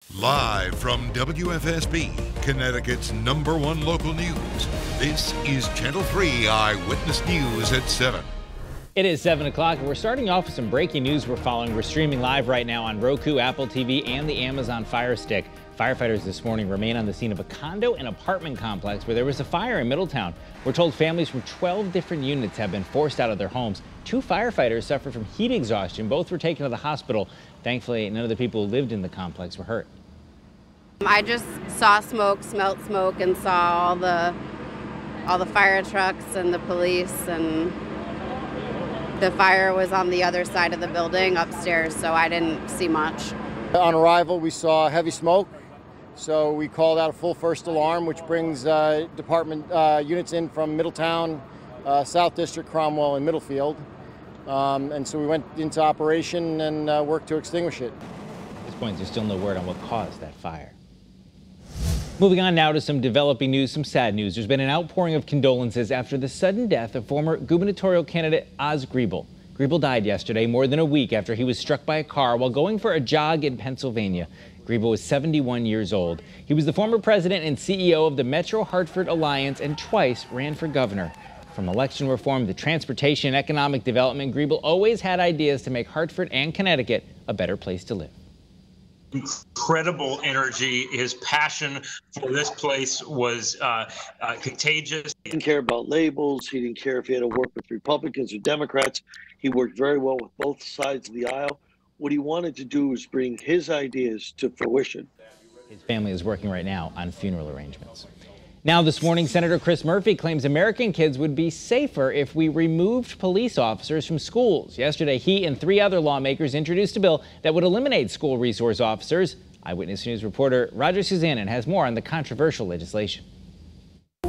Live from WFSB, Connecticut's #1 local news, this is Channel 3 Eyewitness News at 7. It is 7 o'clock, and we're starting off with some breaking news we're following. We're streaming live right now on Roku, Apple TV, and the Amazon Fire Stick. Firefighters this morning remain on the scene of a condo and apartment complex where there was a fire in Middletown. We're told families from 12 different units have been forced out of their homes. 2 firefighters suffered from heat exhaustion. Both were taken to the hospital. Thankfully, none of the people who lived in the complex were hurt. I just saw smoke, smelled smoke, and saw all the fire trucks and the police, and the fire was on the other side of the building upstairs, so I didn't see much. On arrival, we saw heavy smoke, so we called out a full first alarm, which brings department units in from Middletown, South District, Cromwell, and Middlefield. And so we went into operation and worked to extinguish it. At this point, there's still no word on what caused that fire. Moving on now to some developing news, some sad news. There's been an outpouring of condolences after the sudden death of former gubernatorial candidate Griebel. Griebel died yesterday, more than a week after he was struck by a car while going for a jog in Pennsylvania. Griebel was 71 years old. He was the former president and CEO of the Metro Hartford Alliance and twice ran for governor. From election reform to transportation and economic development, Griebel always had ideas to make Hartford and Connecticut a better place to live. Incredible energy. His passion for this place was contagious. He didn't care about labels. He didn't care if he had to work with Republicans or Democrats. He worked very well with both sides of the aisle. What he wanted to do was bring his ideas to fruition. His family is working right now on funeral arrangements. Now this morning, Senator Chris Murphy claims American kids would be safer if we removed police officers from schools. Yesterday, he and 3 other lawmakers introduced a bill that would eliminate school resource officers. Eyewitness News reporter Roger Suzanin has more on the controversial legislation.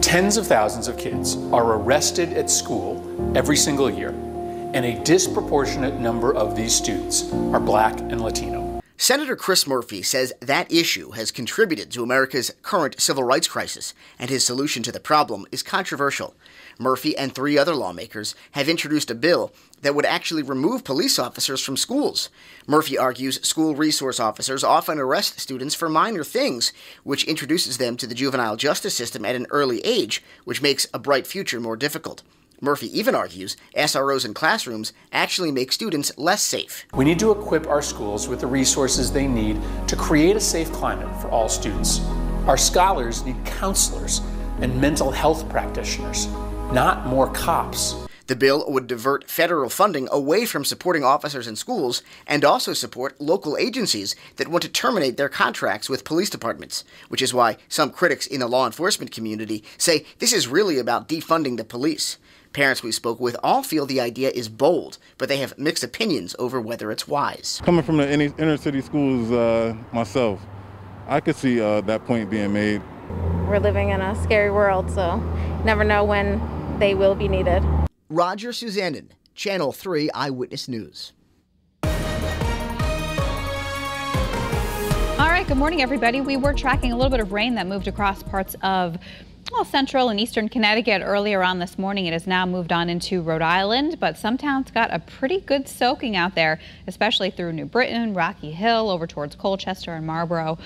Tens of thousands of kids are arrested at school every single year, and a disproportionate number of these students are Black and Latino. Senator Chris Murphy says that issue has contributed to America's current civil rights crisis, and his solution to the problem is controversial. Murphy and 3 other lawmakers have introduced a bill that would actually remove police officers from schools. Murphy argues school resource officers often arrest students for minor things, which introduces them to the juvenile justice system at an early age, which makes a bright future more difficult. Murphy even argues SROs in classrooms actually make students less safe. We need to equip our schools with the resources they need to create a safe climate for all students. Our scholars need counselors and mental health practitioners, not more cops. The bill would divert federal funding away from supporting officers in schools and also support local agencies that want to terminate their contracts with police departments, which is why some critics in the law enforcement community say this is really about defunding the police. Parents we spoke with all feel the idea is bold, but they have mixed opinions over whether it's wise. Coming from the inner city schools myself, I could see that point being made. We're living in a scary world, so never know when they will be needed. Roger Suzanin, Channel 3 Eyewitness News. All right, good morning, everybody. We were tracking a little bit of rain that moved across parts of central and eastern Connecticut earlier on this morning. It has now moved on into Rhode Island, but some towns got a pretty good soaking out there, especially through New Britain, Rocky Hill, over towards Colchester and Marlborough.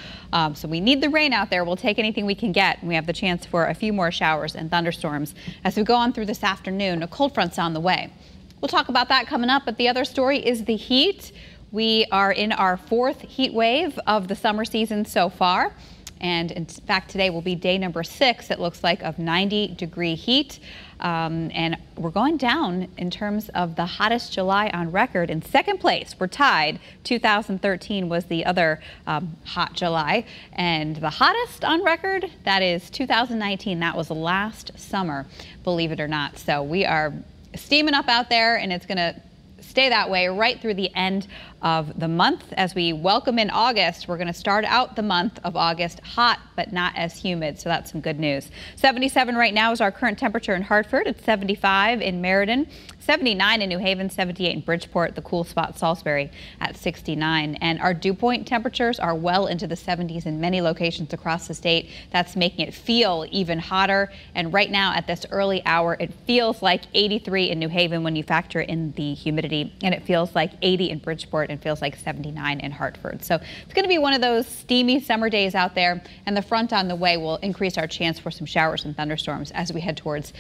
So we need the rain out there. We'll take anything we can get. We have the chance for a few more showers and thunderstorms as we go on through this afternoon. A cold front's on the way. We'll talk about that coming up, but the other story is the heat. We are in our 4th heat wave of the summer season so far. And in fact, today will be day number 6, it looks like, of 90-degree heat. And we're going down in terms of the hottest July on record. In second place, we're tied. 2013 was the other hot July. And the hottest on record, that is 2019. That was last summer, believe it or not. So we are steaming up out there, and it's going to stay that way right through the end of the month. As we welcome in August, we're going to start out the month of August hot, but not as humid. So that's some good news. 77 right now is our current temperature in Hartford. It's 75 in Meriden, 79 in New Haven, 78 in Bridgeport, the cool spot Salisbury at 69. And our dew point temperatures are well into the 70s in many locations across the state. That's making it feel even hotter. And right now at this early hour, it feels like 83 in New Haven when you factor in the humidity, and it feels like 80 in Bridgeport and feels like 79 in Hartford. So it's going to be one of those steamy summer days out there, and the front on the way will increase our chance for some showers and thunderstorms as we head towards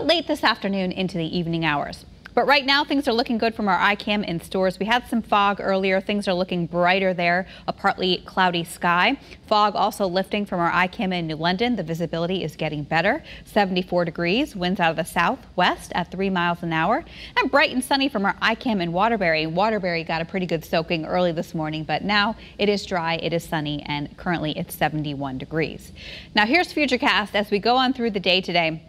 late this afternoon into the evening hours. But right now, things are looking good from our iCam in stores. We had some fog earlier. Things are looking brighter there, a partly cloudy sky. Fog also lifting from our iCam in New London. The visibility is getting better. 74 degrees, winds out of the southwest at 3 miles an hour. And bright and sunny from our iCam in Waterbury. Waterbury got a pretty good soaking early this morning, but now it is dry, it is sunny, and currently it's 71 degrees. Now here's Futurecast as we go on through the day today.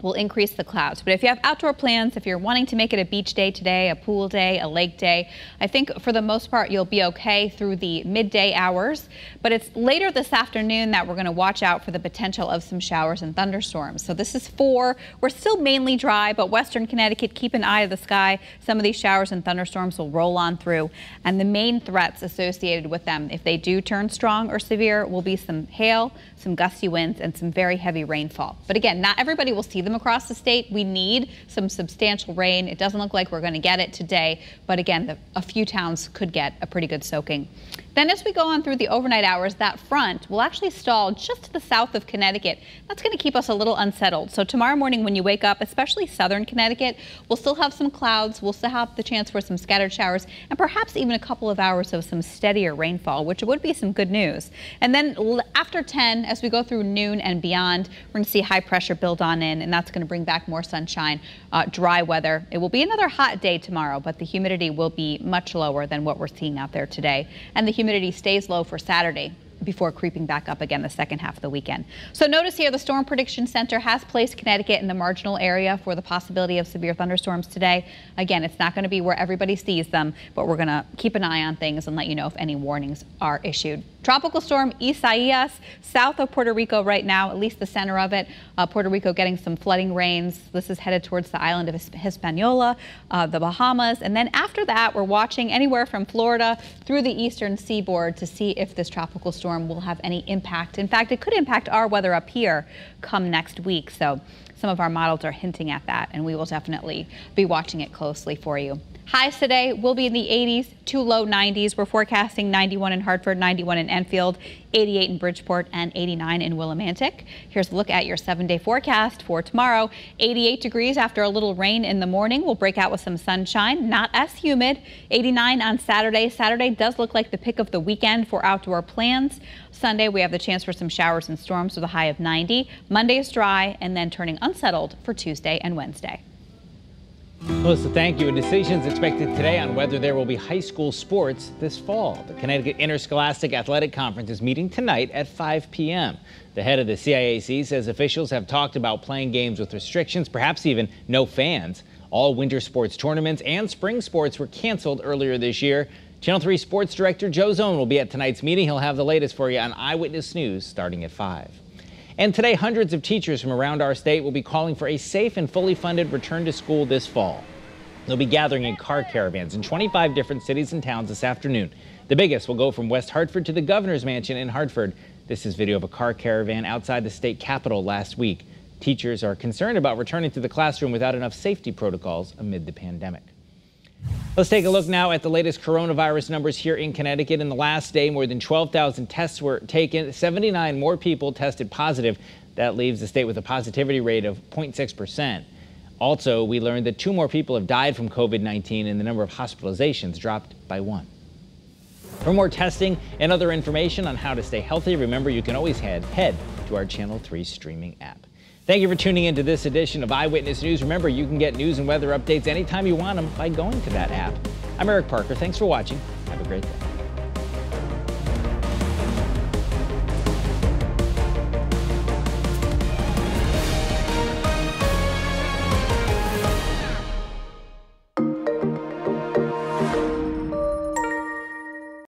Will increase the clouds. But if you have outdoor plans, if you're wanting to make it a beach day today, a pool day, a lake day, I think for the most part you'll be okay through the midday hours. But it's later this afternoon that we're going to watch out for the potential of some showers and thunderstorms. So this is 4. We're still mainly dry, but western Connecticut, keep an eye to the sky. Some of these showers and thunderstorms will roll on through. And the main threats associated with them, if they do turn strong or severe, will be some hail, some gusty winds, and some very heavy rainfall. But again, not everybody will see them across the state. We need some substantial rain. It doesn't look like we're going to get it today, but again, a few towns could get a pretty good soaking. Then as we go on through the overnight hours, that front will actually stall just to the south of Connecticut. That's going to keep us a little unsettled. So tomorrow morning when you wake up, especially southern Connecticut, we'll still have some clouds. We'll still have the chance for some scattered showers and perhaps even a couple of hours of some steadier rainfall, which would be some good news. And then after 10, as we go through noon and beyond, we're going to see high pressure build on in, and that's going to bring back more sunshine, dry weather. It will be another hot day tomorrow, but the humidity will be much lower than what we're seeing out there today. And the humidity stays low for Saturday before creeping back up again the second half of the weekend. So notice here the Storm Prediction Center has placed Connecticut in the marginal area for the possibility of severe thunderstorms today. Again, it's not going to be where everybody sees them, but we're going to keep an eye on things and let you know if any warnings are issued. Tropical storm Isaias south of Puerto Rico right now, at least the center of it. Puerto Rico getting some flooding rains. This is headed towards the island of Hispaniola, the Bahamas. And then after that, we're watching anywhere from Florida through the eastern seaboard to see if this tropical storm will have any impact. In fact, it could impact our weather up here come next week. So some of our models are hinting at that, and we will definitely be watching it closely for you. Highs today will be in the 80s to low 90s. We're forecasting 91 in Hartford, 91 in Enfield, 88 in Bridgeport, and 89 in Willimantic. Here's a look at your 7-day forecast for tomorrow. 88 degrees after a little rain in the morning. We'll break out with some sunshine, not as humid. 89 on Saturday. Saturday does look like the pick of the weekend for outdoor plans. Sunday, we have the chance for some showers and storms with a high of 90. Monday is dry and then turning unsettled for Tuesday and Wednesday. Melissa, thank you. A decision is expected today on whether there will be high school sports this fall. The Connecticut Interscholastic Athletic Conference is meeting tonight at 5 p.m. The head of the CIAC says officials have talked about playing games with restrictions, perhaps even no fans. All winter sports tournaments and spring sports were canceled earlier this year. Channel 3 Sports Director Joe Zone will be at tonight's meeting. He'll have the latest for you on Eyewitness News starting at 5. And today, hundreds of teachers from around our state will be calling for a safe and fully funded return to school this fall. They'll be gathering in car caravans in 25 different cities and towns this afternoon. The biggest will go from West Hartford to the governor's mansion in Hartford. This is video of a car caravan outside the state capitol last week. Teachers are concerned about returning to the classroom without enough safety protocols amid the pandemic. Let's take a look now at the latest coronavirus numbers here in Connecticut. In the last day, more than 12,000 tests were taken. 79 more people tested positive. That leaves the state with a positivity rate of 0.6%. Also, we learned that 2 more people have died from COVID-19 and the number of hospitalizations dropped by 1. For more testing and other information on how to stay healthy, remember you can always head to our Channel 3 streaming app. Thank you for tuning into this edition of Eyewitness News. Remember, you can get news and weather updates anytime you want them by going to that app. I'm Eric Parker. Thanks for watching. Have a great day.